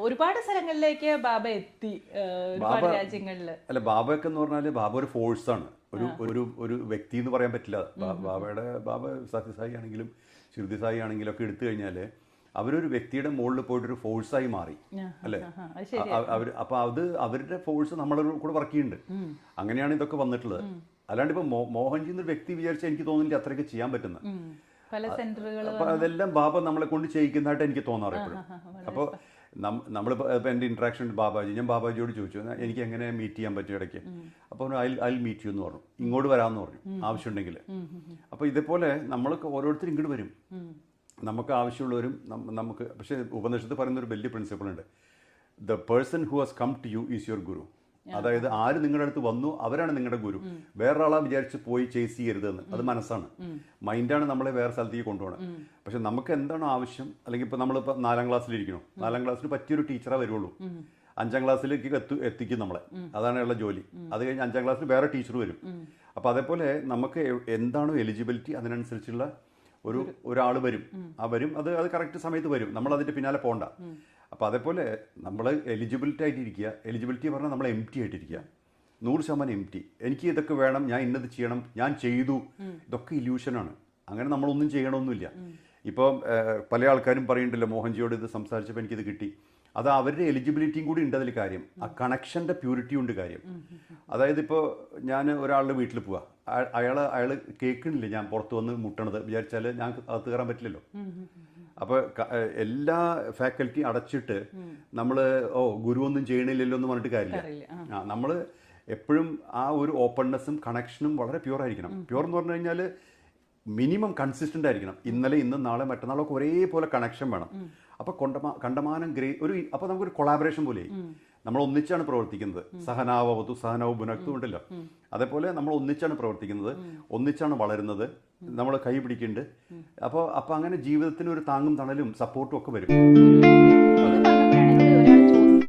ഒരുപാട് സ്ഥലങ്ങളിലേക്ക് ബാബ എത്തി, ഒരുപാട് രാജ്യങ്ങളില്. അല്ല, ബാബയൊക്കെ എന്ന് പറഞ്ഞാൽ ബാബ ഒരു ഫോഴ്സാണ്, ഒരു വ്യക്തി എന്ന് പറയാൻ പറ്റില്ല. ബാബ സത്യസായി ആണെങ്കിലും ശ്രുതി സായി ആണെങ്കിലും ഒക്കെ എടുത്തു കഴിഞ്ഞാൽ അവരൊരു വ്യക്തിയുടെ മുകളിൽ പോയിട്ടൊരു ഫോഴ്സായി മാറി അല്ലേ. അപ്പൊ അവരുടെ ഫോഴ്സ് നമ്മളുടെ കൂടെ വർക്ക് ചെയ്യുന്നുണ്ട്. അങ്ങനെയാണ് ഇതൊക്കെ വന്നിട്ടുള്ളത്. അല്ലാണ്ട് ഇപ്പൊ മോഹൻജി എന്നൊരു വ്യക്തി വിചാരിച്ചാൽ എനിക്ക് തോന്നുന്നില്ല അത്രയ്ക്ക് ചെയ്യാൻ പറ്റുന്നത്. അപ്പൊ അതെല്ലാം ബാബ നമ്മളെ കൊണ്ട് ചെയ്യിക്കുന്നതായിട്ട് എനിക്ക് തോന്നാറ് എപ്പോഴും. അപ്പോൾ നമ്മളിപ്പോൾ എൻ്റെ ഇൻട്രാക്ഷൻ ഞാൻ ബാബാജിയോട് ചോദിച്ചു എനിക്ക് എങ്ങനെ മീറ്റ് ചെയ്യാൻ പറ്റും ഇടയ്ക്ക്. അപ്പോൾ ഐ മീറ്റ് യു എന്ന് പറഞ്ഞു, ഇങ്ങോട്ട് വരാമെന്ന് പറഞ്ഞു ആവശ്യമുണ്ടെങ്കിൽ. അപ്പോൾ ഇതേപോലെ നമ്മൾ ഓരോരുത്തരും ഇങ്ങോട്ട് വരും, നമുക്ക് ആവശ്യമുള്ളവരും നമുക്ക്. പക്ഷേ ഉപനിഷത്ത് പറയുന്ന ഒരു വലിയ പ്രിൻസിപ്പിൾ ഉണ്ട്, the person who has come to you is your guru. അതായത് ആര് നിങ്ങളുടെ അടുത്ത് വന്നു അവരാണ് നിങ്ങളുടെ ഗുരു. വേറൊരാളെ വിചാരിച്ച് പോയി ചേസ് ചെയ്യരുതെന്ന്. അത് മനസ്സാണ്, മൈൻഡാണ് നമ്മളെ വേറെ സ്ഥലത്തേക്ക് കൊണ്ടുപോകണം. പക്ഷെ നമുക്ക് എന്താണോ ആവശ്യം, അല്ലെങ്കിൽ ഇപ്പോൾ നമ്മളിപ്പോൾ 4ാം ക്ലാസ്സിലിരിക്കണം, 4ാം ക്ലാസ്സിന് പറ്റിയൊരു ടീച്ചറേ വരുള്ളൂ. 5ാം ക്ലാസ്സിലേക്ക് എത്തിക്കും നമ്മളെ, അതാണ് ഉള്ള ജോലി. അത് കഴിഞ്ഞ് 5ാം ക്ലാസ്സിൽ വേറെ ടീച്ചർ വരും. അപ്പോൾ അതേപോലെ നമുക്ക് എന്താണോ എലിജിബിലിറ്റി അതിനനുസരിച്ചുള്ള ഒരാൾ വരും. അത് കറക്റ്റ് സമയത്ത് വരും, നമ്മൾ അതിൻ്റെ പിന്നാലെ പോകണ്ട. അപ്പോൾ അതേപോലെ നമ്മൾ എലിജിബിലിറ്റി ആയിട്ടിരിക്കുക. എലിജിബിലിറ്റി പറഞ്ഞാൽ നമ്മൾ എം ടി ആയിട്ടിരിക്കുക, 100% എം ടി. എനിക്ക് ഇതൊക്കെ വേണം, ഞാൻ ഇന്നത് ചെയ്യണം, ഞാൻ ചെയ്തു, ഇതൊക്കെ ഇല്യൂഷനാണ്. അങ്ങനെ നമ്മളൊന്നും ചെയ്യണമൊന്നുമില്ല. ഇപ്പോൾ പല ആൾക്കാരും പറയുന്നുണ്ടല്ലോ, മോഹൻജിയോട് ഇത് സംസാരിച്ചപ്പോൾ എനിക്കിത് കിട്ടി. അത് അവരുടെ എലിജിബിലിറ്റിയും കൂടി ഉണ്ട് അതിൽ കാര്യം. ആ കണക്ഷൻ്റെ പ്യൂരിറ്റി ഉണ്ട് കാര്യം. അതായത് ഇപ്പോൾ ഞാൻ ഒരാളുടെ വീട്ടിൽ പോവുക, അയാൾ കേൾക്കണില്ല ഞാൻ പുറത്ത് വന്ന് മുട്ടണത് വിചാരിച്ചാൽ ഞാൻ അകത്ത് കയറാൻ പറ്റില്ലല്ലോ. അപ്പോൾ എല്ലാ ഫാക്കൽറ്റി അടച്ചിട്ട് നമ്മൾ ഗുരു ഒന്നും ചെയ്യണില്ലല്ലോ എന്ന് പറഞ്ഞിട്ട് കാര്യമില്ല. നമ്മൾ എപ്പോഴും ആ ഒരു ഓപ്പൺനെസ്സും കണക്ഷനും വളരെ പ്യൂർ ആയിരിക്കണം. പ്യൂർ എന്ന് പറഞ്ഞു കഴിഞ്ഞാൽ മിനിമം കൺസിസ്റ്റൻ്റ് ആയിരിക്കണം. ഇന്നലെ ഇന്നും നാളെ മറ്റന്നാളൊക്കെ ഒരേപോലെ കണക്ഷൻ വേണം. അപ്പോൾ കണ്ടമാനം അപ്പോൾ നമുക്കൊരു കൊളാബറേഷൻ പോലെ നമ്മൾ ഒന്നിച്ചാണ് പ്രവർത്തിക്കുന്നത്. സഹനാവതു സഹനവ് ഭുനക്തു ഉണ്ടല്ലോ, അതേപോലെ നമ്മൾ ഒന്നിച്ചാണ് പ്രവർത്തിക്കുന്നത്, ഒന്നിച്ചാണ് വളരുന്നത്, നമ്മൾ കൈ പിടിക്കുന്നുണ്ട്. അപ്പോൾ അങ്ങനെ ജീവിതത്തിന് ഒരു താങ്ങും തണലും സപ്പോർട്ടും ഒക്കെ വരും.